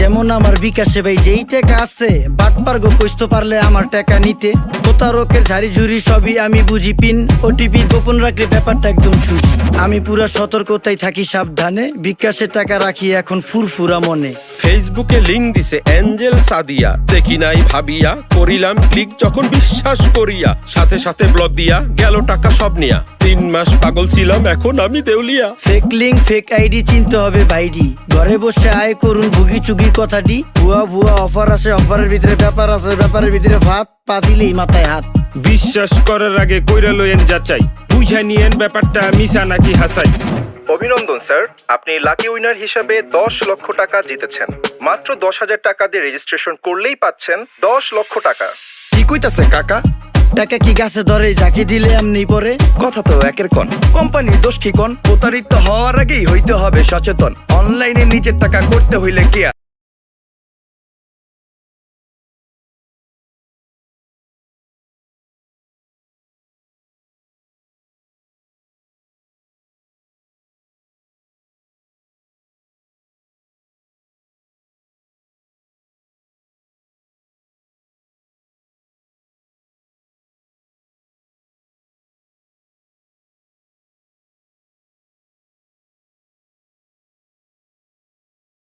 যেমন আমার বিকাশে ভাই যেই টাকা আছে বাটপার গো কইতে পারলে আমার টাকা নিতে। প্রতারকের ঝাড়ি ঝুড়ি সবই আমি বুঝি, পিন ওটিপি গোপন রাখলে ব্যাপারটা একদম সুজি। আমি পুরা সতর্কতায় থাকি সাবধানে, বিকাশে টাকা রাখি এখন ফুরফুরা মনে। ফেসবুকে লিংক দিছে এঞ্জেল সাদিয়া, দেখি নাই ভাবিয়া করিলাম ক্লিক যখন বিশ্বাস করিয়া, সাথে সাথে ব্লক দিয়া গেল টাকা সব নিয়া। 3 মাস পাগল ছিলাম এখন আমি দেউলিয়া। ফেক লিঙ্ক ফেক আইডি চিনতে হবে ভাইডি, ঘরে বসে আয় করুন ভুগি চুগি কথাটি। ভুয়া ভুয়া অফার আছে, অফারের ভিতরে ব্যাপার আছে, ব্যাপারের ভিতরে ভাত, পা দিলেই মাথায় হাত। বিশ্বাস করার আগে কইরা লইয়েন যাচাই, বুঝা নিয়েন ব্যাপারটা মিছা নাকি হাসাই। অভিনন্দন স্যার, আপনি লাকি উইনার হিসেবে 10 লক্ষ টাকা জিতেছেন। মাত্র 10,000 টাকা দিয়ে রেজিস্ট্রেশন করলেই পাচ্ছেন 10 লক্ষ টাকা। কি কইতাছে কাকা? টাকা কি গাছে ধরে, যাকে দিলে এমনি পরে? কথা তো একের কোন, কোম্পানির দোষ কি কোন? প্রতারিত হওয়ার আগেই হইতে হবে সচেতন। অনলাইনে নিজের টাকা করতে হইলে কেয়ার,